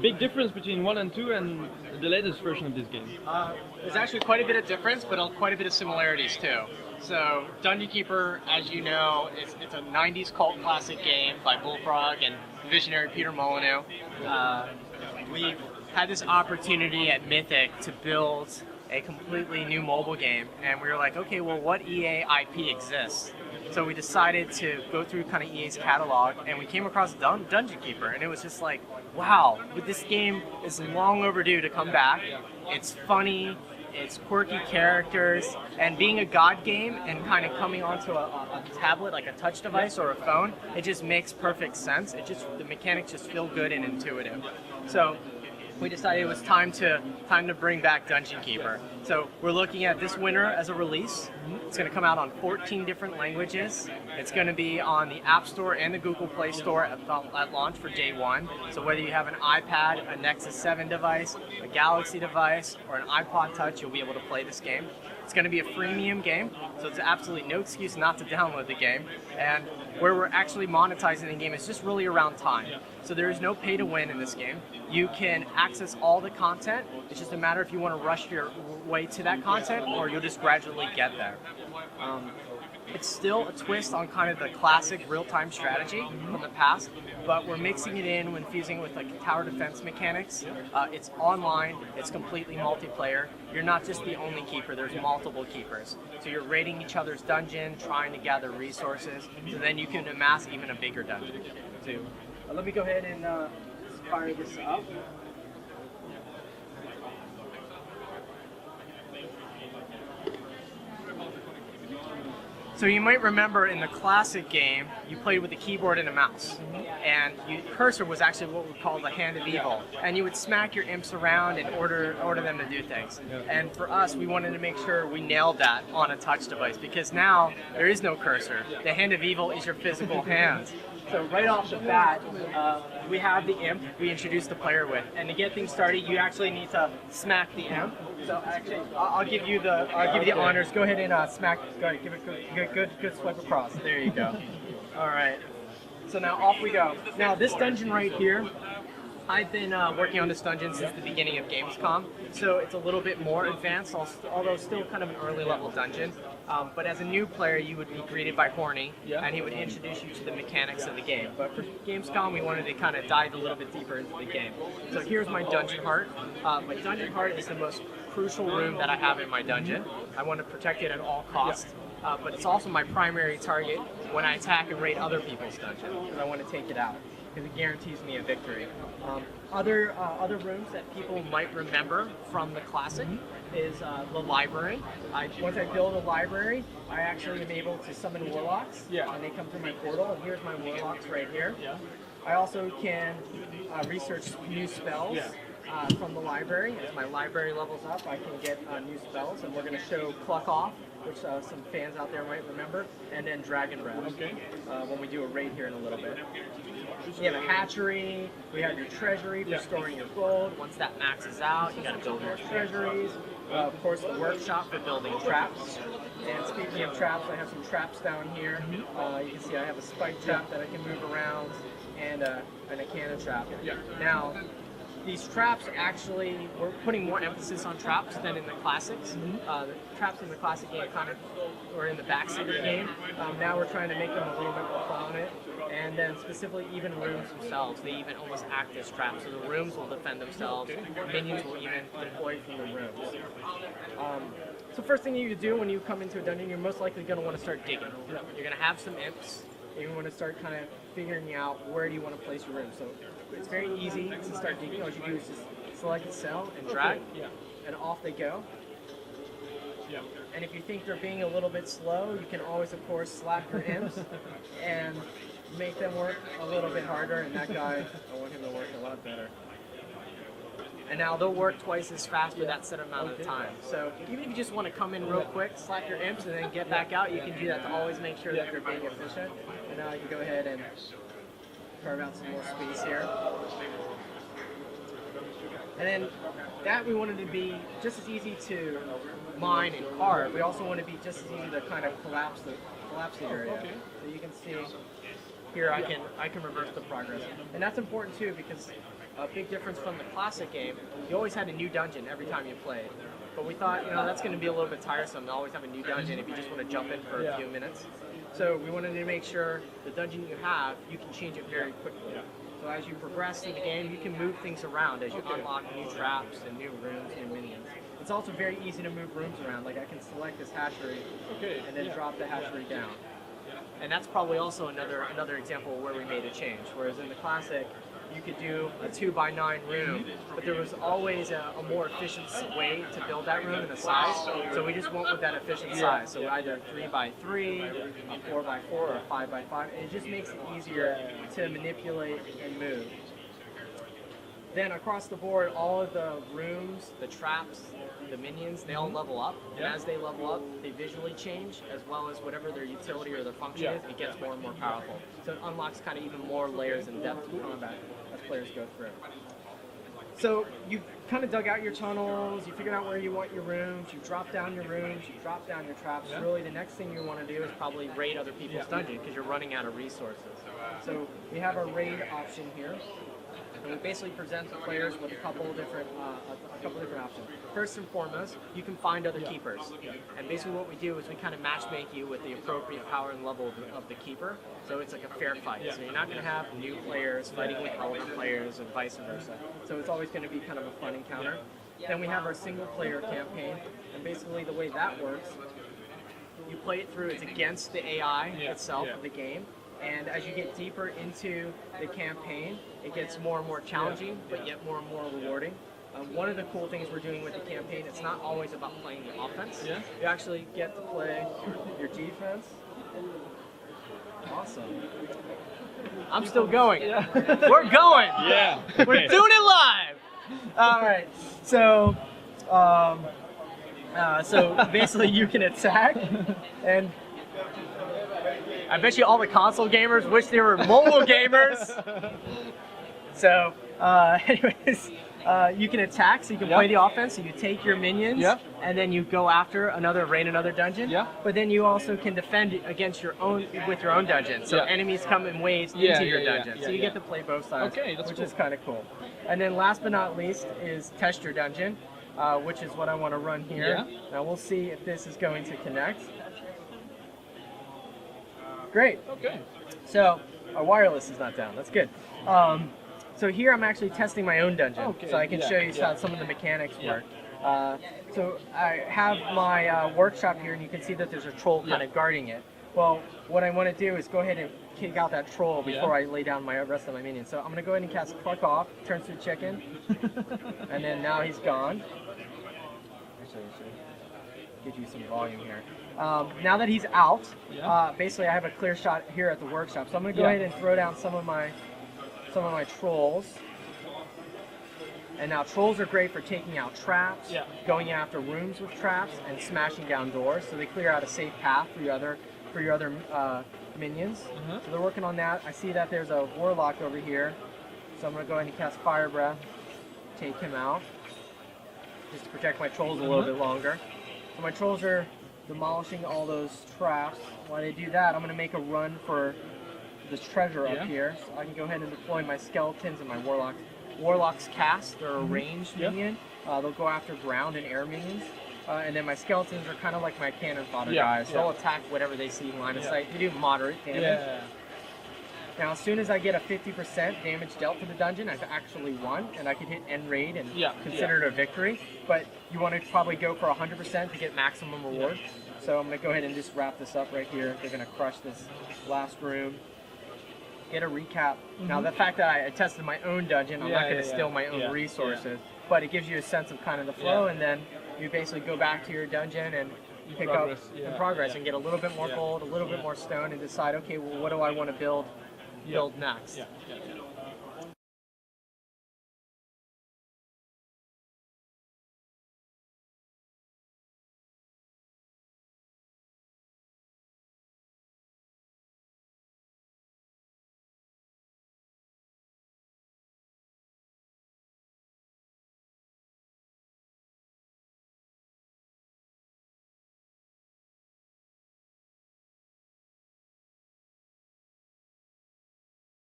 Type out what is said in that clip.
big difference between 1 and 2 and the latest version of this game? There's actually quite a bit of difference, but quite a bit of similarities too. So Dungeon Keeper, as you know, it's a 90s cult classic game by Bullfrog and visionary Peter Molyneux. We've had this opportunity at Mythic to build a completely new mobile game, and we were like, okay, well, what EA IP exists? So we decided to go through kind of EA's catalog, and we came across Dungeon Keeper, and it was just like, wow, this game is long overdue to come back. It's funny, it's quirky characters, and being a god game and kind of coming onto a tablet, like a touch device or a phone, it just makes perfect sense. The mechanics just feel good and intuitive. So we decided it was time to bring back Dungeon Keeper. So we're looking at this winter as a release. It's going to come out on 14 different languages. It's going to be on the App Store and the Google Play Store at launch for day one. So whether you have an iPad, a Nexus 7 device, a Galaxy device, or an iPod Touch, you'll be able to play this game. It's going to be a freemium game, so it's absolutely no excuse not to download the game. And where we're actually monetizing the game is just really around time. So there is no pay to win in this game. You can access all the content. It's just a matter if you want to rush your way to that content or you'll just gradually get there. It's still a twist on kind of the classic real-time strategy from the past, but we're mixing it in when fusing with like tower defense mechanics. It's online, it's completely multiplayer. You're not just the only keeper, there's multiple keepers. So you're raiding each other's dungeon, trying to gather resources, so then you can amass even a bigger dungeon too. Let me go ahead and fire this up. So you might remember in the classic game, you played with a keyboard and a mouse. And cursor was actually what we call the hand of evil. And you would smack your imps around and order them to do things. And for us, we wanted to make sure we nailed that on a touch device, because now there is no cursor. The hand of evil is your physical hands. So right off the bat, we have the imp we introduce the player with. And to get things started, you actually need to smack the imp. So actually, I'll give you the honors. Go ahead and smack. Go ahead, give it good swipe across. There you go. All right. So now off we go. Now this dungeon right here, I've been working on this dungeon since the beginning of Gamescom, so it's a little bit more advanced, although still kind of an early level dungeon. But as a new player, you would be greeted by Horny, and he would introduce you to the mechanics of the game. But for Gamescom, we wanted to kind of dive a little bit deeper into the game. So here's my dungeon heart. My dungeon heart is the most crucial room that I have in my dungeon. I want to protect it at all costs. But it's also my primary target when I attack and raid other people's dungeons, because I want to take it out, because it guarantees me a victory. Other rooms that people might remember from the classic is the library. Once I build a library, I actually am able to summon warlocks, and they come through my portal, and here's my warlocks right here. I also can research new spells from the library. As my library levels up, I can get new spells, and we're going to show Cluck Off, which some fans out there might remember, and then Dragon Breath, when we do a raid here in a little bit. We have a hatchery, we have your treasury for storing your gold. Once that maxes out, you got to build more treasuries. Of course, the workshop for building traps. And speaking of traps, I have some traps down here. You can see I have a spike trap that I can move around, and a cannon trap. Now, these traps actually, we're putting more emphasis on traps than in the classics. The traps in the classic game kind of were in the backseat of the game. Now we're trying to make them a little bit more prominent. And then specifically even rooms themselves, they even almost act as traps. So the rooms will defend themselves, minions will even deploy from the rooms. So first thing you do when you come into a dungeon, you're most likely going to want to start digging. You're going to have some imps. You're going to want to start kind of figuring out where do you want to place your room. So it's very easy to start digging. All you do is just select the cell and drag, and off they go. And if you think they're being a little bit slow, you can always, of course, slap your imps and make them work a little bit harder, and that guy, I want him to work a lot better. And now they'll work twice as fast for that set amount of time. So even if you just want to come in real quick, slap your imps, and then get back out, you can do that to always make sure that they're being efficient. And now you can go ahead and carve out some more space here. And then that we wanted to be just as easy to mine and carve. We also want to be just as easy to kind of collapse the area. So you can see here I can reverse the progress. And that's important too, because a big difference from the classic game, you always had a new dungeon every time you played. But we thought, that's going to be a little bit tiresome to always have a new dungeon if you just want to jump in for a few minutes. So we wanted to make sure the dungeon you have, you can change it very quickly. So as you progress through the game, you can move things around as you unlock new traps and new rooms, new minions. It's also very easy to move rooms around. Like I can select this hatchery and then drop the hatchery down. And that's probably also another example where we made a change. Whereas in the classic, you could do a 2x9 room, but there was always a more efficient way to build that room and the size. So we just went with that efficient size. So either 3x3, a 4x4, or a 5x5. And it just makes it easier to manipulate and move. Then across the board, all of the rooms, the traps, the minions, they all level up. And as they level up, they visually change, as well as whatever their utility or their function is, it gets more and more powerful. So it unlocks kind of even more layers and depth to combat as players go through. So you kind of dug out your tunnels, you figured out where you want your rooms, you drop down your rooms, you drop down your traps. Really the next thing you want to do is probably raid other people's dungeon because you're running out of resources. So we have a raid option here. And we basically present the players with a couple different options. First and foremost, you can find other keepers. And basically what we do is we kind of matchmake you with the appropriate power and level of the keeper. So it's like a fair fight. So you're not going to have new players fighting with older players and vice versa. So it's always going to be kind of a fun encounter. Then we have our single player campaign. And basically the way that works, you play it through, it's against the AI itself of the game. And as you get deeper into the campaign, it gets more and more challenging, but yet more and more rewarding. One of the cool things we're doing with the campaign, it's not always about playing the offense. You actually get to play your defense. Awesome. I'm still going. We're going. We're doing it live. All right. So, so basically you can attack and I bet you all the console gamers wish they were mobile gamers. So, anyways, you can attack, so you can play the offense, so you take your minions, and then you go after raid another dungeon. But then you also can defend against with your own dungeon. So enemies come in waves into your dungeon. So you get to play both sides, which is kind of cool. And then last but not least is test your dungeon, which is what I want to run here. Now we'll see if this is going to connect. Great. So our wireless is not down. That's good. So here I'm actually testing my own dungeon, so I can show you how some of the mechanics work. So I have my workshop here, and you can see that there's a troll kind of guarding it. Well, what I want to do is go ahead and kick out that troll before I lay down my rest of my minions. So I'm going to go ahead and cast Fuck Off, turns to a chicken, and then now he's gone. Actually, I should give you some volume here. Now that he's out, basically I have a clear shot here at the workshop. So I'm going to go ahead and throw down some of my trolls. And now trolls are great for taking out traps, going after rooms with traps, and smashing down doors. So they clear out a safe path for your other minions. So they're working on that. I see that there's a warlock over here. So I'm going to go ahead and cast Fire Breath, take him out, just to protect my trolls a little bit longer. So my trolls are demolishing all those traps. While they do that, I'm going to make a run for this treasure up here. So I can go ahead and deploy my skeletons and my warlocks. Warlocks cast, they're a ranged minion. They'll go after ground and air minions. And then my skeletons are kind of like my cannon fodder guys. They'll attack whatever they see in line of sight. They do moderate damage. Now, as soon as I get a 50% damage dealt to the dungeon, I've actually won, and I can hit end raid and consider it a victory. But you want to probably go for 100% to get maximum reward. So I'm going to go ahead and just wrap this up right here. They're going to crush this last room. Get a recap. Now, the fact that I tested my own dungeon, I'm not going to steal my own resources, but it gives you a sense of kind of the flow, and then you basically go back to your dungeon and pick up in progress and get a little bit more gold, a little bit more stone, and decide, okay, well, what do I want to build next?